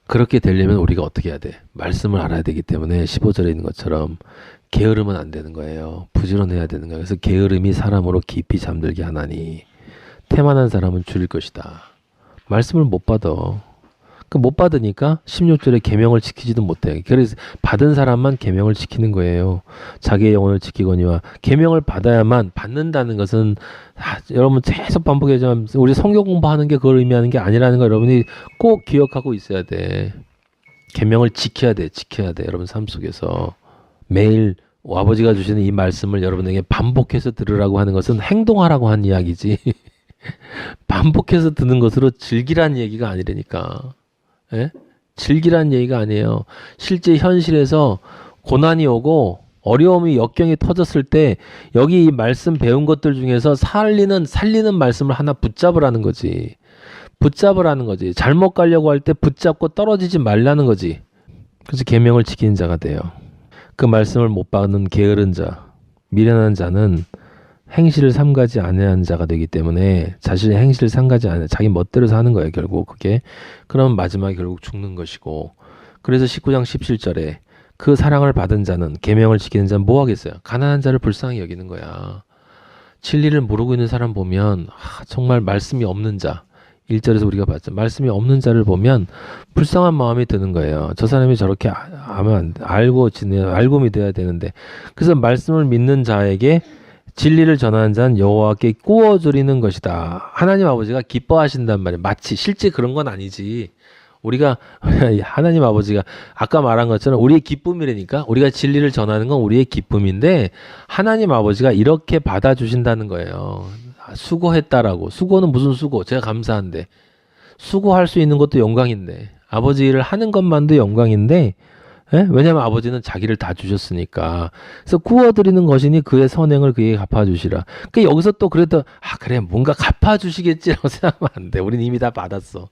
그렇게 되려면 우리가 어떻게 해야 돼? 말씀을 알아야 되기 때문에 15절에 있는 것처럼 게으르면 안 되는 거예요. 부지런해야 되는 거예요. 그래서 게으름이 사람으로 깊이 잠들게 하나니 태만한 사람은 줄일 것이다. 말씀을 못 받아. 못 받으니까 16절에 계명을 지키지도 못해. 그래서 받은 사람만 계명을 지키는 거예요. 자기의 영혼을 지키거니와 계명을 받아야만 받는다는 것은 여러분 계속 반복하지만 우리 성경 공부하는 게 그걸 의미하는 게 아니라는 거 여러분이 꼭 기억하고 있어야 돼. 계명을 지켜야 돼. 여러분 삶 속에서 매일 아버지가 주시는 이 말씀을 여러분에게 반복해서 들으라고 하는 것은 행동하라고 한 이야기지. 반복해서 듣는 것으로 즐기란 얘기가 아니라니까. 예? 즐기란 얘기가 아니에요. 실제 현실에서 고난이 오고 어려움이 역경이 터졌을 때 여기 이 말씀 배운 것들 중에서 살리는 말씀을 하나 붙잡으라는 거지. 잘못 가려고 할 때 붙잡고 떨어지지 말라는 거지. 그래서 계명을 지키는 자가 돼요. 그 말씀을 못 받는 게으른 자, 미련한 자는 행실을 삼가지 아니하는 자가 되기 때문에 자신의 행실을 삼가지 않아 자기 멋대로 사는 거예요. 결국 그게. 그러면 마지막에 결국 죽는 것이고. 그래서 19장 17절에 그 사랑을 받은 자는 계명을 지키는 자는 뭐 하겠어요? 가난한 자를 불쌍히 여기는 거야. 진리를 모르고 있는 사람 보면 정말 말씀이 없는 자. 1절에서 우리가 봤죠. 말씀이 없는 자를 보면 불쌍한 마음이 드는 거예요. 저 사람이 저렇게 하면 알고 믿어야 되는데. 그래서 말씀을 믿는 자에게 진리를 전하는 자는 여호와께 구워드리는 것이다. 하나님 아버지가 기뻐하신단 말이에요. 마치 실제 그런 건 아니지. 우리가 하나님 아버지가 아까 말한 것처럼 우리의 기쁨이라니까. 우리가 진리를 전하는 건 우리의 기쁨인데 하나님 아버지가 이렇게 받아주신다는 거예요. 수고했다라고. 수고는 무슨 수고? 제가 감사한데. 수고할 수 있는 것도 영광인데. 아버지 일을 하는 것만도 영광인데 예? 왜냐하면 아버지는 자기를 다 주셨으니까. 그래서 구워드리는 것이니 그의 선행을 그에게 갚아주시라. 그러니까 여기서 또 그래도 그래 뭔가 갚아주시겠지라고 생각하면 안 돼. 우린 이미 다 받았어.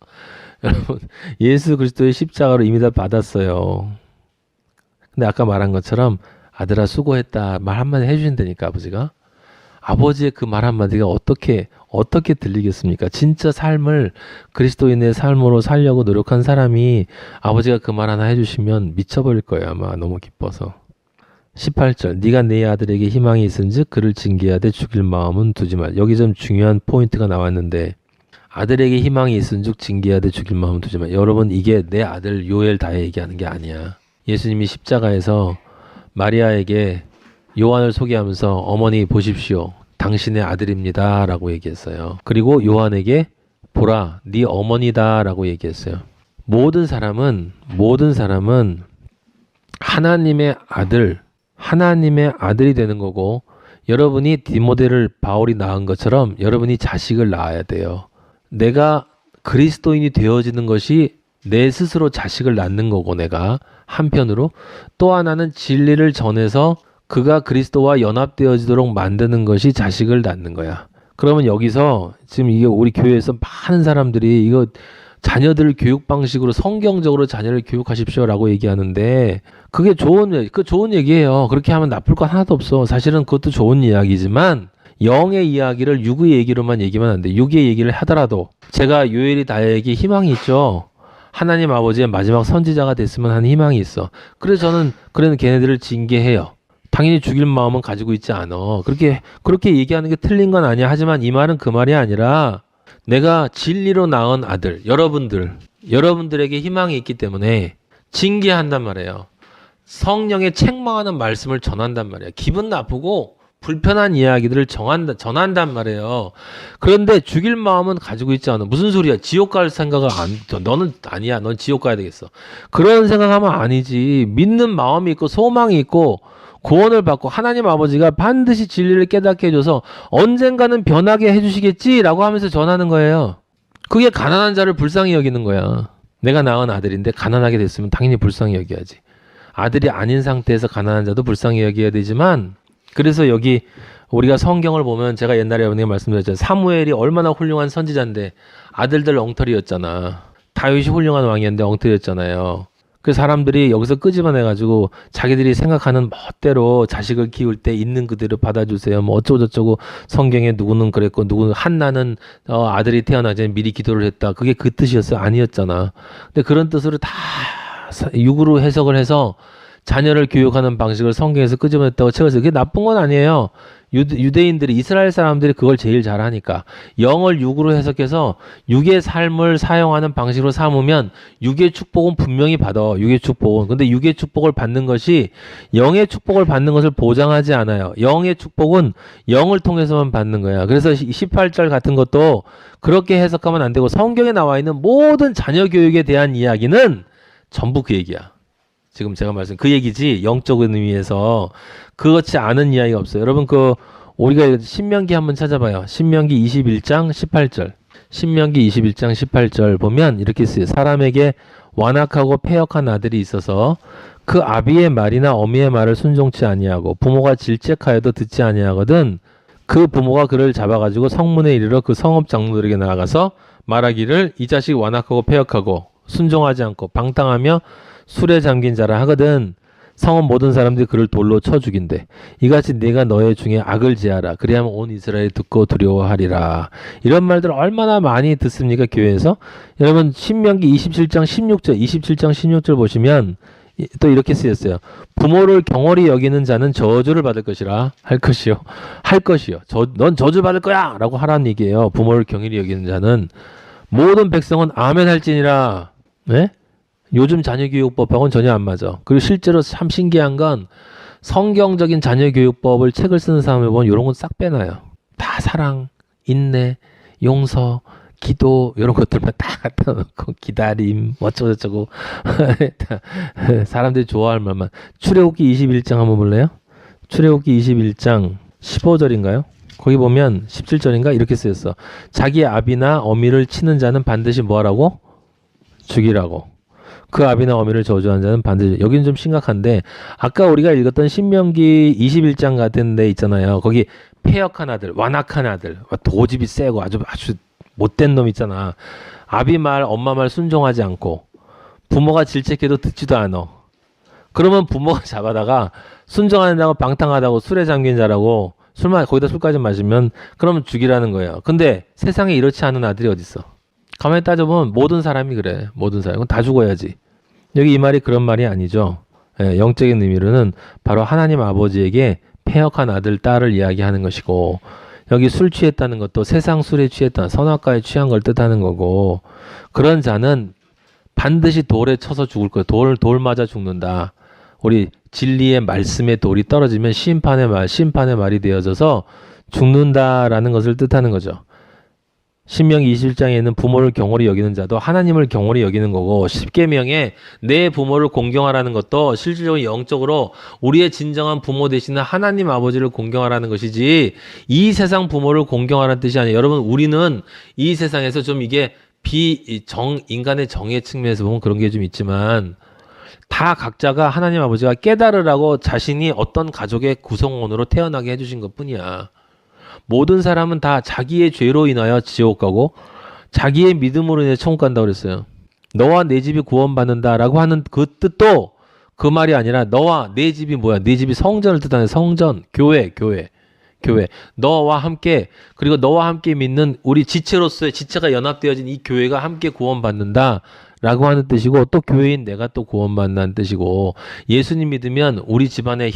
여러분 예수 그리스도의 십자가로 이미 다 받았어요. 근데 아까 말한 것처럼 아들아 수고했다 말 한마디 해주신다니까 아버지가. 아버지의 그 말 한마디가 어떻게 들리겠습니까? 진짜 삶을 그리스도인의 삶으로 살려고 노력한 사람이 아버지가 그 말 하나 해주시면 미쳐버릴 거예요. 아마 너무 기뻐서. 18절 네가 내 아들에게 희망이 있은즉 그를 징계하되 죽일 마음은 두지 말. 여기 좀 중요한 포인트가 나왔는데 아들에게 희망이 있은즉 징계하되 죽일 마음은 두지 말. 여러분 이게 내 아들 요엘 다에 얘기하는 게 아니야. 예수님이 십자가에서 마리아에게 요한을 소개하면서 어머니 보십시오. 당신의 아들입니다. 라고 얘기했어요. 그리고 요한에게 보라 네 어머니다 라고 얘기했어요. 모든 사람은 하나님의 아들이 되는 거고 여러분이 디모데를 바울이 낳은 것처럼 여러분이 자식을 낳아야 돼요. 내가 그리스도인이 되어지는 것이 내 스스로 자식을 낳는 거고 내가 한편으로 또 하나는 진리를 전해서 그가 그리스도와 연합되어지도록 만드는 것이 자식을 낳는 거야. 그러면 여기서 지금 이게 우리 교회에서 많은 사람들이 이거 자녀들 교육 방식으로 성경적으로 자녀를 교육하십시오라고 얘기하는데 그게 좋은 얘기예요. 그렇게 하면 나쁠 거 하나도 없어. 사실은 그것도 좋은 이야기지만 영의 이야기를 육의 얘기로만 얘기하면 안 돼. 육의 얘기를 하더라도 제가 요엘이 다에게 희망이 있죠. 하나님 아버지의 마지막 선지자가 됐으면 하는 희망이 있어. 그래서 저는 걔네들을 징계해요. 당연히 죽일 마음은 가지고 있지 않아. 그렇게 얘기하는 게 틀린 건 아니야. 하지만 이 말은 그 말이 아니라 내가 진리로 낳은 아들, 여러분들에게 희망이 있기 때문에 징계한단 말이에요. 성령의 책망하는 말씀을 전한단 말이에요. 기분 나쁘고 불편한 이야기들을 전한단 말이에요. 그런데 죽일 마음은 가지고 있지 않아. 무슨 소리야? 지옥 갈 생각을 너는 아니야. 넌 지옥 가야 되겠어. 그런 생각하면 아니지. 믿는 마음이 있고 소망이 있고 구원을 받고 하나님 아버지가 반드시 진리를 깨닫게 해줘서 언젠가는 변하게 해주시겠지라고 하면서 전하는 거예요. 그게 가난한 자를 불쌍히 여기는 거야. 내가 낳은 아들인데 가난하게 됐으면 당연히 불쌍히 여겨야지. 아들이 아닌 상태에서 가난한 자도 불쌍히 여겨야 되지만 그래서 여기 우리가 성경을 보면 제가 옛날에 여러분에게 말씀드렸잖아요. 사무엘이 얼마나 훌륭한 선지자인데 아들들 엉터리였잖아. 다윗이 훌륭한 왕이었는데 엉터리였잖아요. 그 사람들이 여기서 끄집어내가지고 자기들이 생각하는 멋대로 자식을 키울 때 있는 그대로 받아주세요. 뭐 어쩌고저쩌고 성경에 누구는 그랬고 누구는 한나는 아들이 태어나기 전에 미리 기도를 했다. 그게 그 뜻이었어요? 아니었잖아. 근데 그런 뜻으로 다 육으로 해석을 해서 자녀를 교육하는 방식을 성경에서 끄집어냈다고 책을 그게 나쁜 건 아니에요. 유대인들이 이스라엘 사람들이 그걸 제일 잘하니까 영을 육으로 해석해서 육의 삶을 사용하는 방식으로 삼으면 육의 축복은 분명히 받아. 육의 축복은. 근데 육의 축복을 받는 것이 영의 축복을 받는 것을 보장하지 않아요. 영의 축복은 영을 통해서만 받는 거야. 그래서 18절 같은 것도 그렇게 해석하면 안 되고 성경에 나와 있는 모든 자녀 교육에 대한 이야기는 전부 그 얘기야. 지금 제가 말씀 그 얘기지 영적인 의미에서 그렇지 않은 이야기가 없어요. 여러분 우리가 신명기 한번 찾아봐요. 신명기 21장 18절. 신명기 21장 18절 보면 이렇게 쓰여요. 사람에게 완악하고 패역한 아들이 있어서 그 아비의 말이나 어미의 말을 순종치 아니하고 부모가 질책하여도 듣지 아니하거든 그 부모가 그를 잡아가지고 성문에 이르러 그 성읍 장로들에게 나아가서 말하기를 이 자식 완악하고 패역하고 순종하지 않고 방탕하며 술에 잠긴 자라 하거든 성은 모든 사람들이 그를 돌로 쳐 죽인대. 이같이 네가 너의 중에 악을 제하라. 그리하면 온 이스라엘이 듣고 두려워하리라. 이런 말들 얼마나 많이 듣습니까 교회에서? 여러분 신명기 27장 16절 보시면 또 이렇게 쓰였어요. 부모를 경홀히 여기는 자는 저주를 받을 것이라 할 것이요. 넌 저주 받을 거야 라고 하라는 얘기예요. 부모를 경홀히 여기는 자는 모든 백성은 아멘 할지니라. 네? 요즘 자녀교육법하고는 전혀 안 맞아. 그리고 실제로 참 신기한 건 성경적인 자녀교육법을 책을 쓰는 사람을 보면 이런 건 싹 빼놔요. 다 사랑, 인내, 용서, 기도 이런 것들만 딱 갖다 놓고 기다림 어쩌고저쩌고 사람들이 좋아할 말만. 출애굽기 21장 한번 볼래요? 출애굽기 21장 15절인가요? 거기 보면 17절인가 이렇게 쓰였어. 자기 아비나 어미를 치는 자는 반드시 뭐하라고? 죽이라고. 그 아비나 어미를 저주한 자는 반드시. 여기는 좀 심각한데 아까 우리가 읽었던 신명기 21장 같은 데 있잖아요. 거기 패역한 아들, 완악한 아들, 도집이 세고 아주 못된 놈 있잖아. 아비 말, 엄마 말 순종하지 않고 부모가 질책해도 듣지도 않아. 그러면 부모가 잡아다가 순종한다고 방탕하다고 술에 잠긴 자라고 거기다 술까지 마시면 그러면 죽이라는 거예요. 근데 세상에 이렇지 않은 아들이 어딨어? 가만히 따져보면 모든 사람이 그래. 모든 사람은 다 죽어야지. 여기 이 말이 그런 말이 아니죠. 예, 영적인 의미로는 바로 하나님 아버지에게 패역한 아들, 딸을 이야기하는 것이고 여기 술 취했다는 것도 세상 술에 취했다, 선악과에 취한 걸 뜻하는 거고 그런 자는 반드시 돌에 쳐서 죽을 거예요. 돌 맞아 죽는다. 우리 진리의 말씀의 돌이 떨어지면 심판의 말이 되어져서 죽는다라는 것을 뜻하는 거죠. 신명기 21장에는 부모를 경홀히 여기는 자도 하나님을 경홀히 여기는 거고 10계명에 내 부모를 공경하라는 것도 실질적으로 영적으로 우리의 진정한 부모 되시는 하나님 아버지를 공경하라는 것이지 이 세상 부모를 공경하라는 뜻이 아니에요. 여러분 우리는 이 세상에서 좀 이게 인간의 정의 측면에서 보면 그런 게 좀 있지만 다 각자가 하나님 아버지가 깨달으라고 자신이 어떤 가족의 구성원으로 태어나게 해주신 것 뿐이야. 모든 사람은 다 자기의 죄로 인하여 지옥 가고 자기의 믿음으로 인해 천국 간다고 그랬어요. 너와 내 집이 구원받는다라고 하는 그 뜻도 그 말이 아니라 너와 내 집이 뭐야? 내 집이 성전을 뜻하는 성전, 교회. 너와 함께 그리고 너와 함께 믿는 우리 지체로서의 지체가 연합되어진 이 교회가 함께 구원받는다. 라고 하는 뜻이고 또 교회인 내가 또 구원받는다는 뜻이고 예수님 믿으면 우리 집안의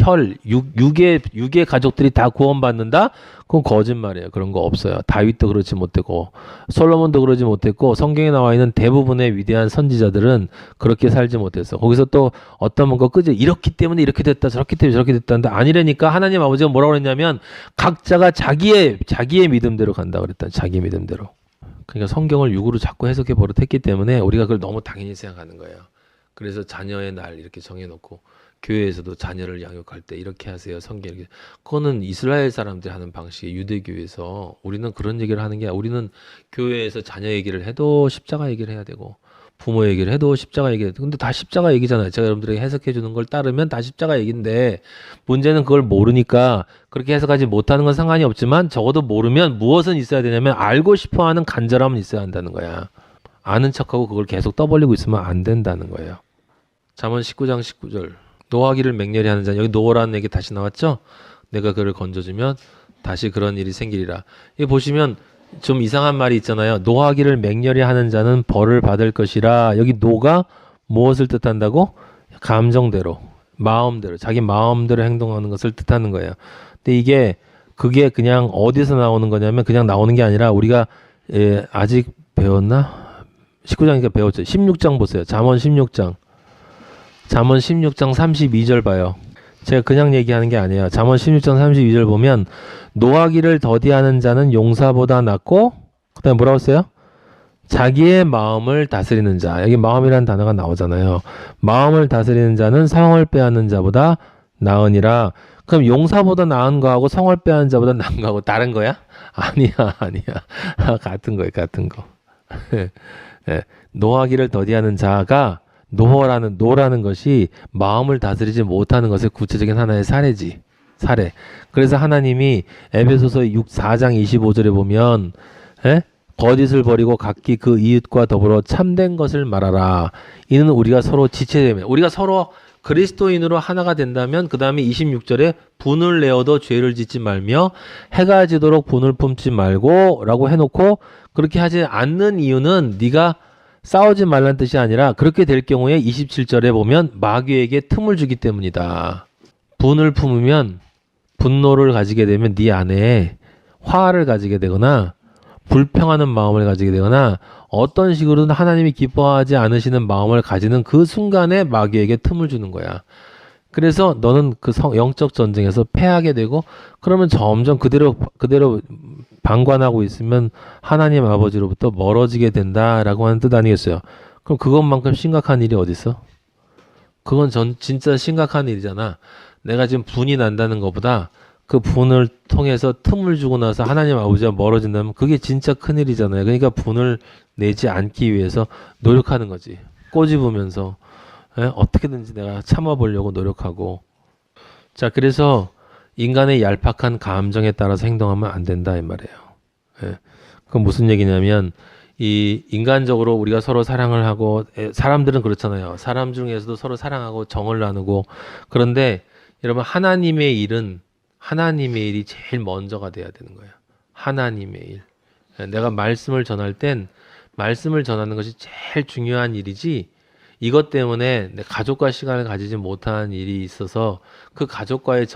육의 가족들이 다 구원받는다? 그건 거짓말이에요. 그런 거 없어요. 다윗도 그렇지 못했고 솔로몬도 그러지 못했고 성경에 나와 있는 대부분의 위대한 선지자들은 그렇게 살지 못했어. 거기서 또 어떤 뭔가 이렇기 때문에 이렇게 됐다 저렇기 때문에 저렇게 됐다는데 아니라니까 하나님 아버지가 뭐라고 그랬냐면 각자가 자기의 믿음대로 간다고 그랬다. 자기 믿음대로. 그러니까 성경을 육으로 자꾸 해석해 버릇했기 때문에 우리가 그걸 너무 당연히 생각하는 거예요. 그래서 자녀의 날 이렇게 정해놓고 교회에서도 자녀를 양육할 때 이렇게 하세요. 성경 이렇게. 그거는 이스라엘 사람들이 하는 방식의 유대교에서 우리는 그런 얘기를 하는 게 아니라 우리는 교회에서 자녀 얘기를 해도 십자가 얘기를 해야 되고 부모 얘기를 해도 십자가 얘기해야 되고 근데 다 십자가 얘기잖아요. 제가 여러분들에게 해석해 주는 걸 따르면 다 십자가 얘기인데 문제는 그걸 모르니까 그렇게 해석하지 못하는 건 상관이 없지만 적어도 모르면 무엇은 있어야 되냐면 알고 싶어하는 간절함은 있어야 한다는 거야. 아는 척하고 그걸 계속 떠벌리고 있으면 안 된다는 거예요. 잠언 19장 19절. 노하기를 맹렬히 하는 자. 여기 노라는 얘기 다시 나왔죠? 내가 그를 건져주면 다시 그런 일이 생기리라. 여기 보시면 좀 이상한 말이 있잖아요. 노하기를 맹렬히 하는 자는 벌을 받을 것이라. 여기 노가 무엇을 뜻한다고? 감정대로, 마음대로, 자기 마음대로 행동하는 것을 뜻하는 거예요. 근데 그게 그냥 어디서 나오는 거냐면 그냥 나오는 게 아니라 우리가 아직 배웠나? 19장이니까 배웠죠. 16장 보세요. 잠언 16장. 잠언 16장 32절 봐요. 제가 그냥 얘기하는 게 아니에요. 잠언 16장 32절 보면 노하기를 더디하는 자는 용사보다 낫고 그 다음에 뭐라고 써요? 자기의 마음을 다스리는 자. 여기 마음이라는 단어가 나오잖아요. 마음을 다스리는 자는 성을 빼앗는 자보다 나으니라. 그럼 용사보다 나은 거하고 성을 빼앗는 자보다 나은 거하고 다른 거야? 아니야. 같은 거예요. 같은 거. 노하기를 더디하는 자가 노라는 것이 마음을 다스리지 못하는 것의 구체적인 하나의 사례지. 사례. 그래서 하나님이 에베소서 4장 25절에 보면 거짓을 버리고 각기 그 이웃과 더불어 참된 것을 말하라. 이는 우리가 서로 지체되면 우리가 서로 그리스도인으로 하나가 된다면 그 다음에 26절에 분을 내어도 죄를 짓지 말며 해가 지도록 분을 품지 말고 라고 해놓고 그렇게 하지 않는 이유는 네가 싸우지 말란 뜻이 아니라 그렇게 될 경우에 27절에 보면 마귀에게 틈을 주기 때문이다. 분을 품으면 분노를 가지게 되면 네 안에 화를 가지게 되거나 불평하는 마음을 가지게 되거나 어떤 식으로든 하나님이 기뻐하지 않으시는 마음을 가지는 그 순간에 마귀에게 틈을 주는 거야. 그래서 너는 그 영적 전쟁에서 패하게 되고 그러면 점점 그대로 방관하고 있으면 하나님 아버지로부터 멀어지게 된다라고 하는 뜻 아니겠어요? 그럼 그것만큼 심각한 일이 어디 있어? 그건 진짜 심각한 일이잖아. 내가 지금 분이 난다는 것보다 그 분을 통해서 틈을 주고 나서 하나님 아버지와 멀어진다면 그게 진짜 큰일이잖아요. 그러니까 분을 내지 않기 위해서 노력하는 거지. 꼬집으면서 어떻게든지 내가 참아보려고 노력하고. 자, 그래서 인간의 얄팍한 감정에 따라서 행동하면 안 된다 이 말이에요. 그건 무슨 얘기냐면 이 인간적으로 우리가 서로 사랑을 하고 사람들은 그렇잖아요. 사람 중에서도 서로 사랑하고 정을 나누고 그런데 여러분 하나님의 일이 제일 먼저가 돼야 되는 거예요. 하나님의 일. 내가 말씀을 전할 땐 말씀을 전하는 것이 제일 중요한 일이지 이것 때문에 내 가족과 시간을 가지지 못한 일이 있어서 그 가족과의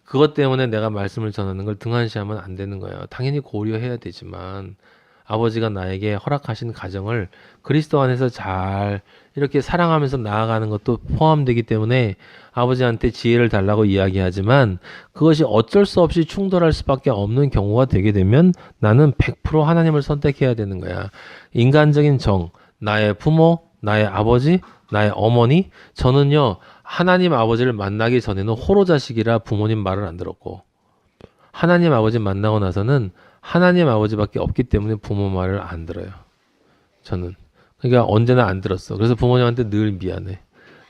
그것 때문에 내가 말씀을 전하는 걸 등한시하면 안 되는 거예요. 당연히 고려해야 되지만 아버지가 나에게 허락하신 가정을 그리스도 안에서 잘 이렇게 사랑하면서 나아가는 것도 포함되기 때문에 아버지한테 지혜를 달라고 이야기하지만 그것이 어쩔 수 없이 충돌할 수밖에 없는 경우가 되게 되면 나는 100% 하나님을 선택해야 되는 거야. 인간적인 나의 부모, 나의 아버지, 나의 어머니, 저는요 하나님 아버지를 만나기 전에는 호로 자식이라 부모님 말을 안 들었고 하나님 아버지 만나고 나서는 하나님 아버지밖에 없기 때문에 부모 말을 안 들어요. 저는. 그러니까 언제나 안 들었어. 그래서 부모님한테 늘 미안해.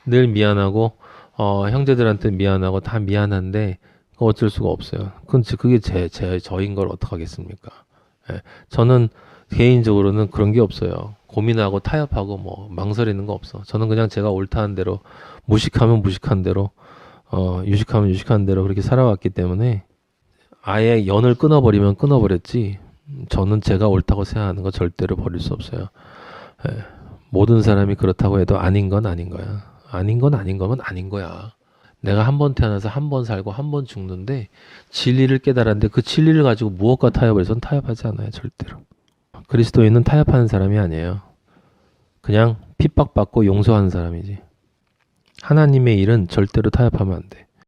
늘 미안하고 형제들한테 미안하고 다 미안한데 어쩔 수가 없어요. 그게 저인 걸 어떡하겠습니까? 저는 개인적으로는 그런 게 없어요. 고민하고 타협하고 뭐 망설이는 거 없어. 저는 그냥 제가 옳다는 대로 무식하면 무식한 대로 유식하면 유식한 대로 그렇게 살아왔기 때문에 아예 연을 끊어버리면 끊어버렸지 저는 제가 옳다고 생각하는 거 절대로 버릴 수 없어요. 모든 사람이 그렇다고 해도 아닌 건 아닌 거야. 아닌 건 아닌 거면 아닌 거야. 내가 한 번 태어나서 한 번 살고 한 번 죽는데 진리를 깨달았는데 그 진리를 가지고 무엇과 타협을 해서는 타협하지 않아요. 절대로. 그리스도인은 타협하는 사람이 아니에요. 그냥 핍박받고 용서하는 사람이지. 하나님의 일은 절대로 타협하면 안 돼.